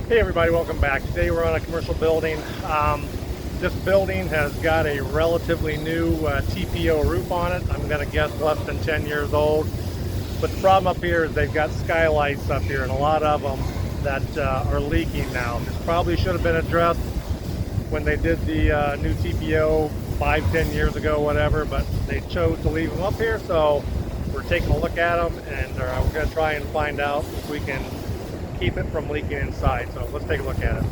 Hey everybody, welcome back. Today we're on a commercial building. This building has got a relatively new TPO roof on it. I'm going to guess less than 10 years old. But the problem up here is they've got skylights up here, and a lot of them that are leaking now. This probably should have been addressed when they did the new TPO 5-10 years ago, whatever, but they chose to leave them up here, so we're taking a look at them, and we're going to try and find out if we can keep it from leaking inside. So let's take a look at it.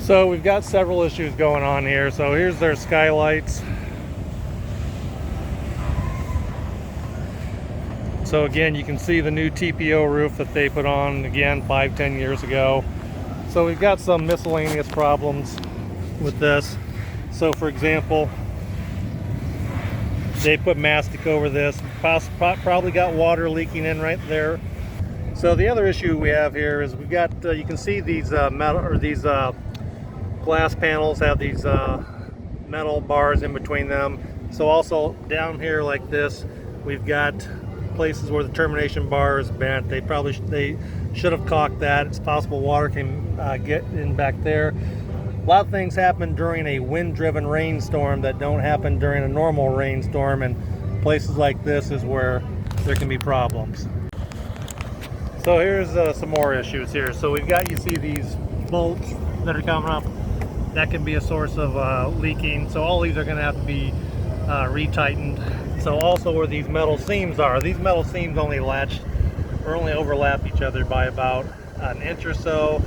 So we've got several issues going on here. So here's their skylights. So again, you can see the new TPO roof that they put on, again, 5-10 years ago. So we've got some miscellaneous problems with this. So for example, they put mastic over this, probably got water leaking in right there. So the other issue we have here is we've got, you can see these metal, or these glass panels have these metal bars in between them. So also down here like this, we've got places where the termination bar is bent. They should have caulked that. It's possible water can get in back there. A lot of things happen during a wind-driven rainstorm that don't happen during a normal rainstorm, and places like this is where there can be problems. So here's some more issues here. So we've got, you see these bolts that are coming up. That can be a source of leaking. So all these are going to have to be retightened. So also where these metal seams are, these metal seams only overlap each other by about an inch or so.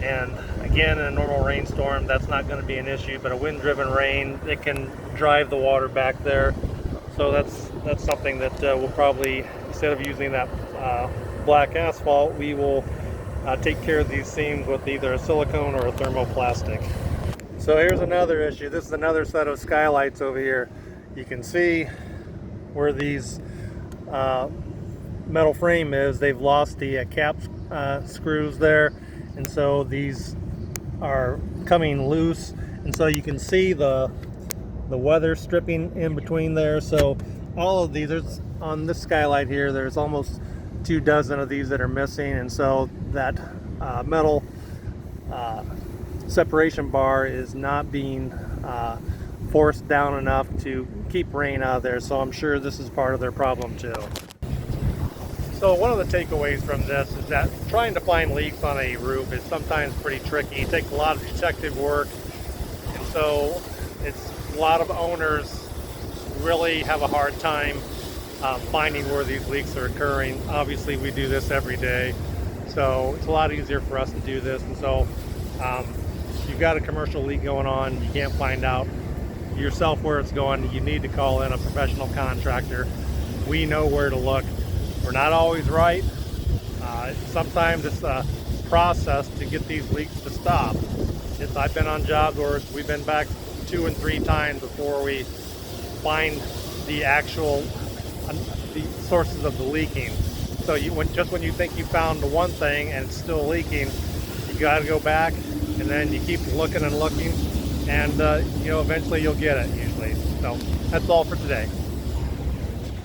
And again, in a normal rainstorm, that's not going to be an issue. But a wind-driven rain, it can drive the water back there. So that's something that we'll probably, instead of using that black asphalt, we will take care of these seams with either a silicone or a thermoplastic. So here's another issue. This is another set of skylights over here. You can see where these metal frame is. They've lost the cap screws there, and so these are coming loose, and so you can see the weather stripping in between there. So all of these, there's on this skylight here, there's almost 24 of these that are missing, and so that metal separation bar is not being forced down enough to keep rain out of there. So I'm sure this is part of their problem too. So one of the takeaways from this is that trying to find leaks on a roof is sometimes pretty tricky. It takes a lot of detective work, and so a lot of owners really have a hard time finding where these leaks are occurring. Obviously we do this every day, so it's a lot easier for us to do this. And so if you've got a commercial leak going on, you can't find out yourself where it's going, you need to call in a professional contractor. We know where to look. We're not always right. Sometimes it's a process to get these leaks to stop. I've been on jobs where we've been back 2 and 3 times before we find the actual the sources of the leaking. So just when you think you found the one thing and it's still leaking, you got to go back, and then you keep looking and looking, and eventually you'll get it usually. So that's all for today.